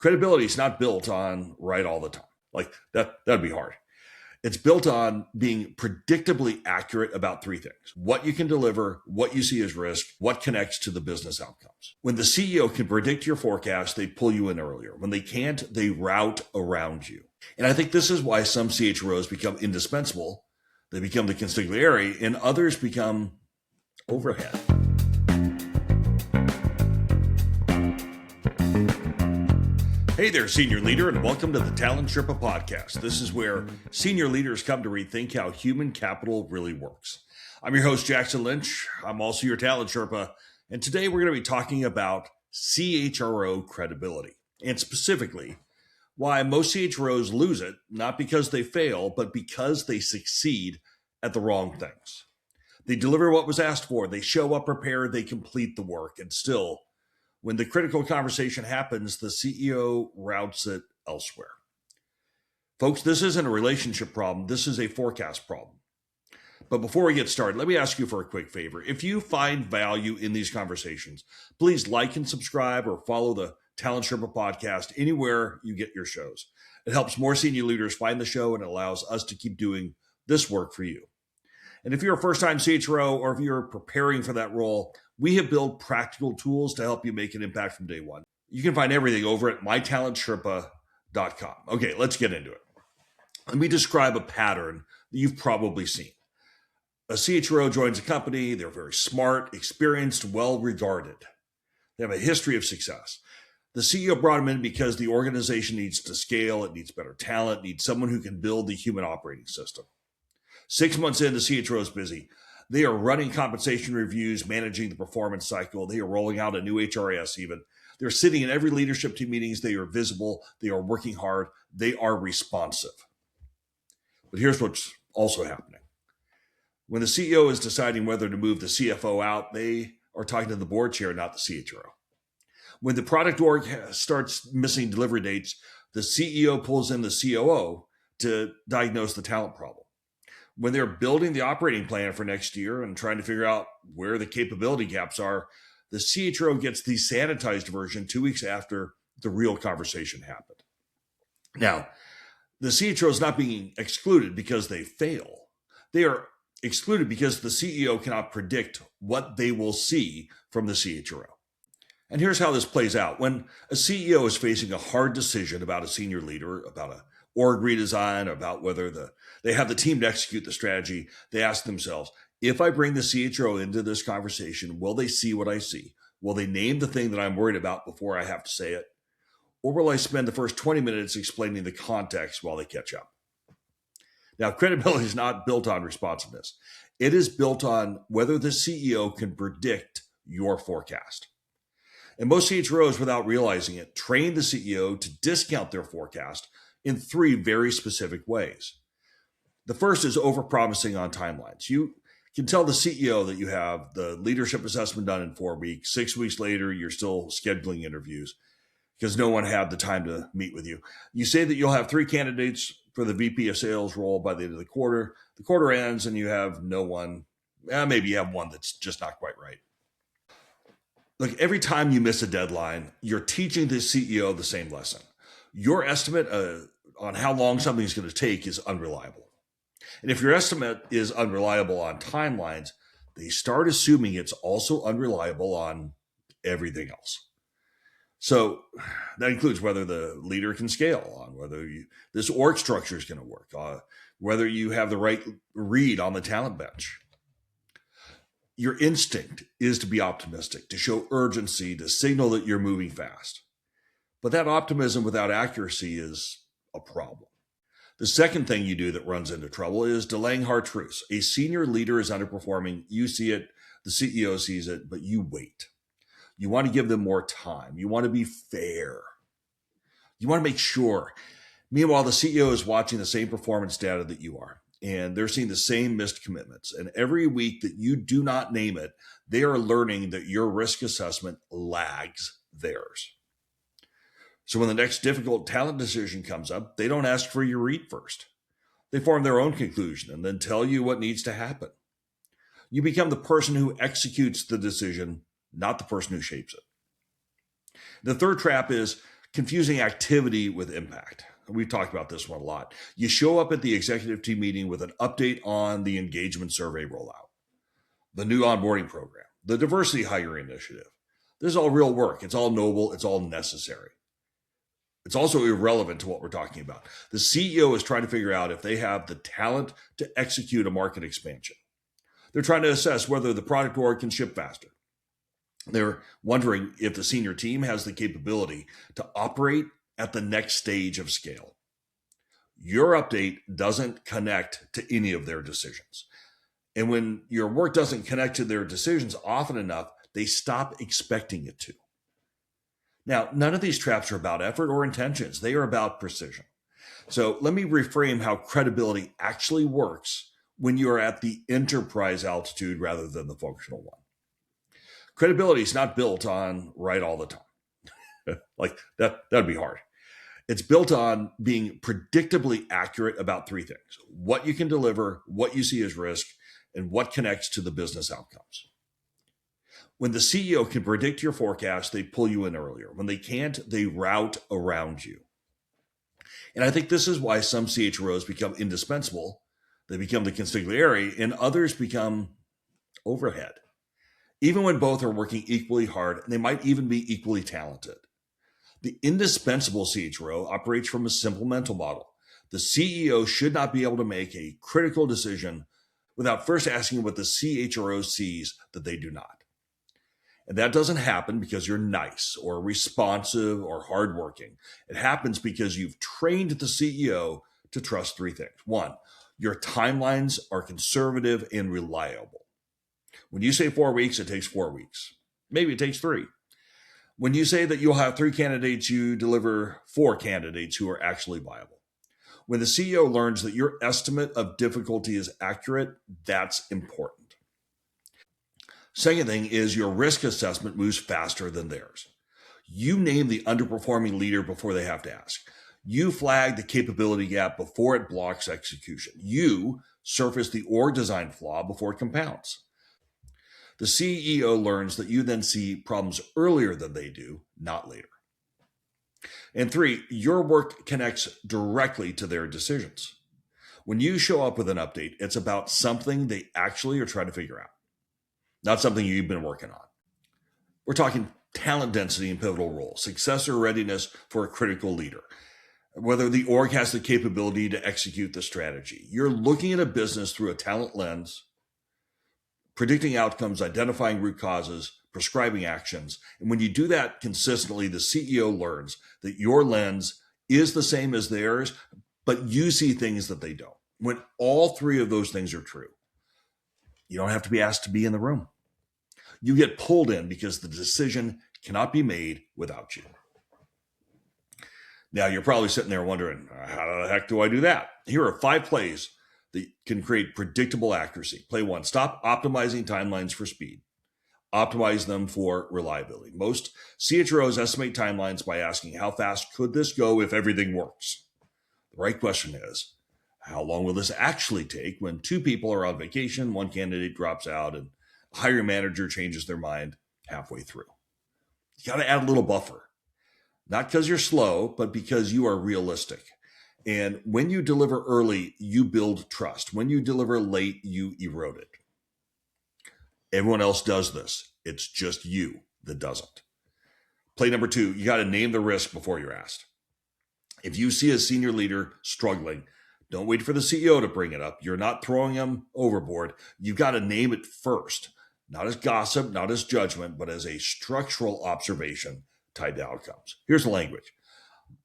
Credibility is not built on right all the time. Like that'd be hard. It's built on being predictably accurate about three things: what you can deliver, what you see as risk, what connects to the business outcomes. When the CEO can predict your forecast, they pull you in earlier. When they can't, they route around you. And I think this is why some CHROs become indispensable. They become the consigliere, and others become overhead. Hey there, senior leader, and welcome to the Talent Sherpa podcast. This is where senior leaders come to rethink how human capital really works. I'm your host, Jackson Lynch. I'm also your Talent Sherpa, and today we're going to be talking about CHRO credibility, and specifically why most CHROs lose it, not because they fail, but because they succeed at the wrong things. They deliver what was asked for, they show up prepared, they complete the work, and still, when the critical conversation happens, the CEO routes it elsewhere. Folks, this isn't a relationship problem. This is a forecast problem. But before we get started, let me ask you for a quick favor. If you find value in these conversations, please like and subscribe or follow the Talent Sherpa podcast anywhere you get your shows. It helps more senior leaders find the show and it allows us to keep doing this work for you. And if you're a first-time CHRO or if you're preparing for that role, we have built practical tools to help you make an impact from day one. You can find everything over at mytalentsherpa.com. Okay, let's get into it. Let me describe a pattern that you've probably seen. A CHRO joins a company. They're very smart, experienced, well-regarded. They have a history of success. The CEO brought them in because the organization needs to scale. It needs better talent, needs someone who can build the human operating system. 6 months in, the CHRO is busy. They are running compensation reviews, managing the performance cycle. They are rolling out a new HRS even. They're sitting in every leadership team meetings. They are visible. They are working hard. They are responsive. But here's what's also happening. When the CEO is deciding whether to move the CFO out, they are talking to the board chair, not the CHRO. When the product org starts missing delivery dates, the CEO pulls in the COO to diagnose the talent problem. When they're building the operating plan for next year and trying to figure out where the capability gaps are, the CHRO gets the sanitized version 2 weeks after the real conversation happened. Now, the CHRO is not being excluded because they fail. They are excluded because the CEO cannot predict what they will see from the CHRO. And here's how this plays out. When a CEO is facing a hard decision about a senior leader, about a org redesign, about whether they have the team to execute the strategy, they ask themselves, if I bring the CHRO into this conversation, will they see what I see? Will they name the thing that I'm worried about before I have to say it? Or will I spend the first 20 minutes explaining the context while they catch up? Now, credibility is not built on responsiveness. It is built on whether the CEO can predict your forecast. And most CHROs, without realizing it, train the CEO to discount their forecast in three very specific ways. The first is overpromising on timelines. You can tell the CEO that you have the leadership assessment done in 4 weeks. 6 weeks later, you're still scheduling interviews because no one had the time to meet with you. You say that you'll have 3 candidates for the VP of sales role by the end of the quarter. The quarter ends and you have no one. Maybe you have one that's just not quite right. Look, every time you miss a deadline, you're teaching the CEO the same lesson. Your estimate on how long something is going to take is unreliable. And if your estimate is unreliable on timelines, they start assuming it's also unreliable on everything else. So that includes whether the leader can scale, on whether this org structure is going to work, whether you have the right read on the talent bench. Your instinct is to be optimistic, to show urgency, to signal that you're moving fast. But that optimism without accuracy is a problem. The second thing you do that runs into trouble is delaying hard truths. A senior leader is underperforming. You see it, the CEO sees it, but you wait. You want to give them more time. You want to be fair. You want to make sure. Meanwhile, the CEO is watching the same performance data that you are, and they're seeing the same missed commitments. And every week that you do not name it, they are learning that your risk assessment lags theirs. So when the next difficult talent decision comes up, they don't ask for your read first. They form their own conclusion and then tell you what needs to happen. You become the person who executes the decision, not the person who shapes it. The third trap is Confusing activity with impact. We've talked about this one a lot. You show up at the executive team meeting with an update on the engagement survey rollout, the new onboarding program, the diversity hiring initiative. This is all real work. It's all noble. It's all necessary. It's also irrelevant to what we're talking about. The CEO is trying to figure out if they have the talent to execute a market expansion. They're trying to assess whether the product org can ship faster. They're wondering if the senior team has the capability to operate at the next stage of scale. Your update doesn't connect to any of their decisions. And when your work doesn't connect to their decisions often enough, they stop expecting it to. Now, none of these traps are about effort or intentions. They are about precision. So let me reframe how credibility actually works when you are at the enterprise altitude rather than the functional one. Credibility is not built on right all the time. Like that'd be hard. It's built on being predictably accurate about three things: what you can deliver, what you see as risk, and what connects to the business outcomes. When the CEO can predict your forecast, they pull you in earlier. When they can't, they route around you. And I think this is why some CHROs become indispensable. They become the consigliere, and others become overhead. Even when both are working equally hard, and they might even be equally talented. The indispensable CHRO operates from a simple mental model. The CEO should not be able to make a critical decision without first asking what the CHRO sees that they do not. And that doesn't happen because you're nice or responsive or hardworking. It happens because you've trained the CEO to trust three things. One, your timelines are conservative and reliable. When you say 4 weeks, it takes 4 weeks. Maybe it takes 3. When you say that you'll have 3 candidates, you deliver 4 candidates who are actually viable. When the CEO learns that your estimate of difficulty is accurate, that's important. Second thing is your risk assessment moves faster than theirs. You name the underperforming leader before they have to ask. You flag the capability gap before it blocks execution. You surface the org design flaw before it compounds. The CEO learns that you then see problems earlier than they do, not later. And 3, your work connects directly to their decisions. When you show up with an update, it's about something they actually are trying to figure out, not something you've been working on. We're talking talent density in pivotal roles, successor readiness for a critical leader, whether the org has the capability to execute the strategy. You're looking at a business through a talent lens, predicting outcomes, identifying root causes, prescribing actions. And when you do that consistently, the CEO learns that your lens is the same as theirs, but you see things that they don't. When all 3 of those things are true, you don't have to be asked to be in the room. You get pulled in because the decision cannot be made without you. Now, you're probably sitting there wondering, how the heck do I do that? Here are 5 plays that can create predictable accuracy. Play 1, stop optimizing timelines for speed. Optimize them for reliability. Most CHROs estimate timelines by asking, how fast could this go if everything works? The right question is, how long will this actually take when 2 people are on vacation, 1 candidate drops out, and a hiring manager changes their mind halfway through? You got to add a little buffer. Not because you're slow, but because you are realistic. And when you deliver early, you build trust. When you deliver late, you erode it. Everyone else does this. It's just you that doesn't. Play number 2, you got to name the risk before you're asked. If you see a senior leader struggling, don't wait for the CEO to bring it up. You're not throwing them overboard. You've got to name it first, not as gossip, not as judgment, but as a structural observation tied to outcomes. Here's the language.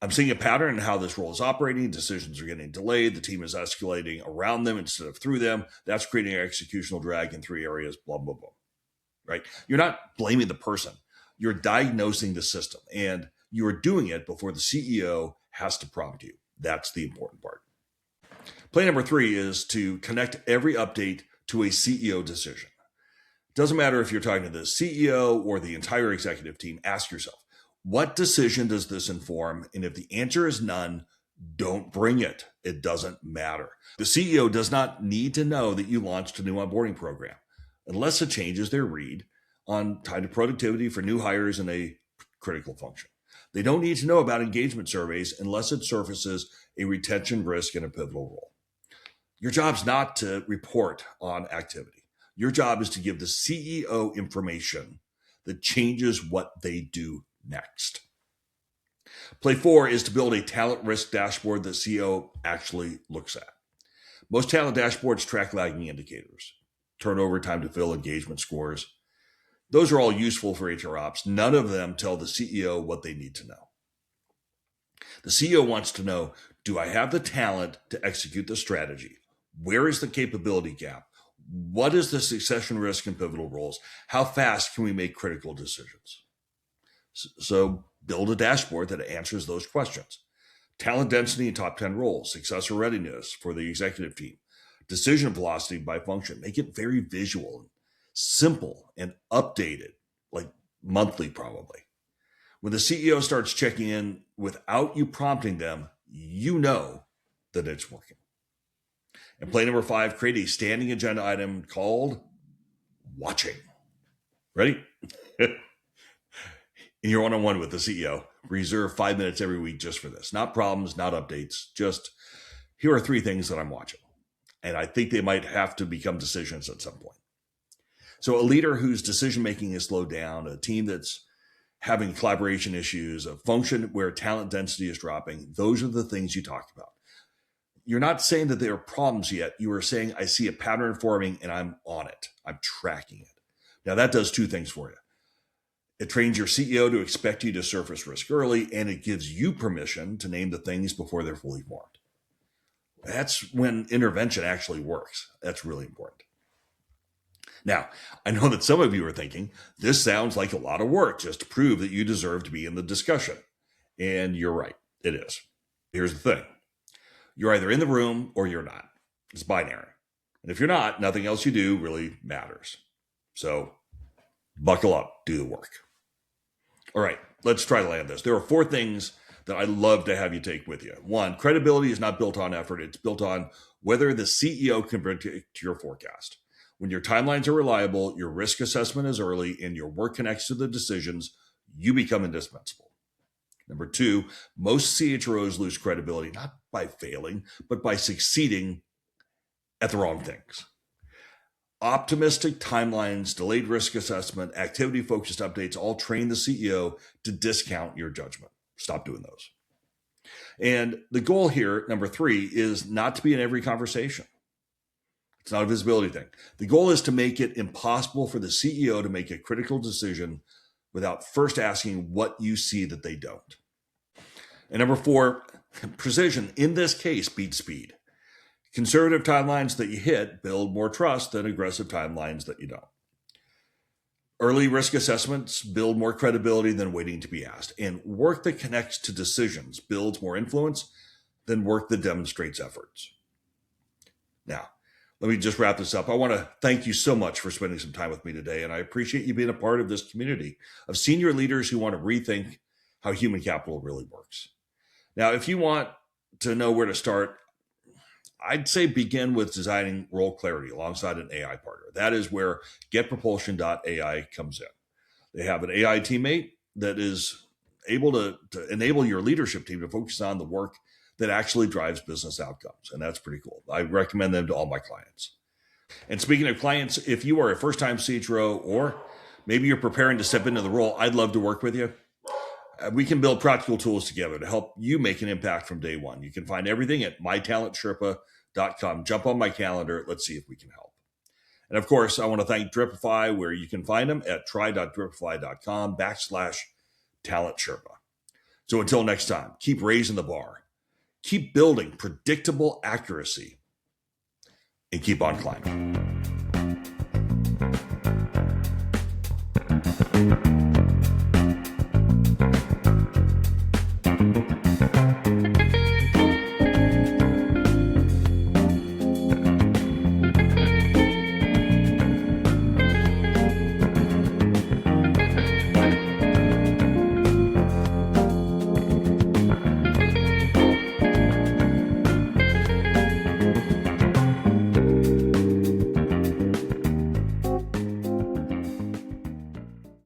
I'm seeing a pattern in how this role is operating. Decisions are getting delayed. The team is escalating around them instead of through them. That's creating an executional drag in 3 areas, blah, blah, blah. Right? You're not blaming the person. You're diagnosing the system, and you are doing it before the CEO has to prompt you. That's the important part. Play number 3 is to connect every update to a CEO decision. It doesn't matter if you're talking to the CEO or the entire executive team. Ask yourself, what decision does this inform? And if the answer is none, don't bring it. It doesn't matter. The CEO does not need to know that you launched a new onboarding program unless it changes their read on time to productivity for new hires in a critical function. They don't need to know about engagement surveys unless it surfaces a retention risk in a pivotal role. Your job's not to report on activity. Your job is to give the CEO information that changes what they do next. Play 4 is to build a talent risk dashboard that CEO actually looks at. Most talent dashboards track lagging indicators, turnover, time to fill, engagement scores. Those are all useful for HR ops. None of them tell the CEO what they need to know. The CEO wants to know, do I have the talent to execute the strategy? Where is the capability gap? What is the succession risk in pivotal roles? How fast can we make critical decisions? So build a dashboard that answers those questions. Talent density in top 10 roles, successor readiness for the executive team, decision velocity by function. Make it very visual and simple and updated, like monthly probably. When the CEO starts checking in without you prompting them, you know that it's working. And play number 5, create a standing agenda item called watching. Ready? In your one-on-one with the CEO, reserve 5 minutes every week just for this. Not problems, not updates, just here are 3 things that I'm watching. And I think they might have to become decisions at some point. So a leader whose decision-making is slowed down, a team that's having collaboration issues, a function where talent density is dropping, those are the things you talk about. You're not saying that there are problems yet. You are saying, I see a pattern forming and I'm on it. I'm tracking it. Now that does 2 things for you. It trains your CEO to expect you to surface risk early, and it gives you permission to name the things before they're fully formed. That's when intervention actually works. That's really important. Now, I know that some of you are thinking, this sounds like a lot of work just to prove that you deserve to be in the discussion. And you're right, it is. Here's the thing. You're either in the room or you're not. It's binary. And if you're not, nothing else you do really matters. So buckle up, do the work. All right, let's try to land this. There are 4 things that I'd love to have you take with you. 1, credibility is not built on effort. It's built on whether the CEO can predict your forecast. When your timelines are reliable, your risk assessment is early, and your work connects to the decisions, you become indispensable. Number 2, most CHROs lose credibility, not by failing, but by succeeding at the wrong things. Optimistic timelines, delayed risk assessment, activity-focused updates all train the CEO to discount your judgment. Stop doing those. And the goal here, number 3, is not to be in every conversation. It's not a visibility thing. The goal is to make it impossible for the CEO to make a critical decision without first asking what you see that they don't. And number 4, precision in this case beats speed. Conservative timelines that you hit build more trust than aggressive timelines that you don't. Early risk assessments build more credibility than waiting to be asked. And work that connects to decisions builds more influence than work that demonstrates efforts. Now, let me just wrap this up. I want to thank you so much for spending some time with me today. And I appreciate you being a part of this community of senior leaders who want to rethink how human capital really works. Now, if you want to know where to start, I'd say begin with designing role clarity alongside an AI partner. That is where getpropulsion.ai comes in. They have an AI teammate that is able to enable your leadership team to focus on the work that actually drives business outcomes. And that's pretty cool. I recommend them to all my clients. And speaking of clients, if you are a first-time CHRO or maybe you're preparing to step into the role, I'd love to work with you. We can build practical tools together to help you make an impact from day one. You can find everything at mytalentsherpa.com. Jump on my calendar. Let's see if we can help. And of course, I want to thank Dripify, where you can find them at try.dripify.com/talentsherpa. So until next time, keep raising the bar, keep building predictable accuracy, and keep on climbing.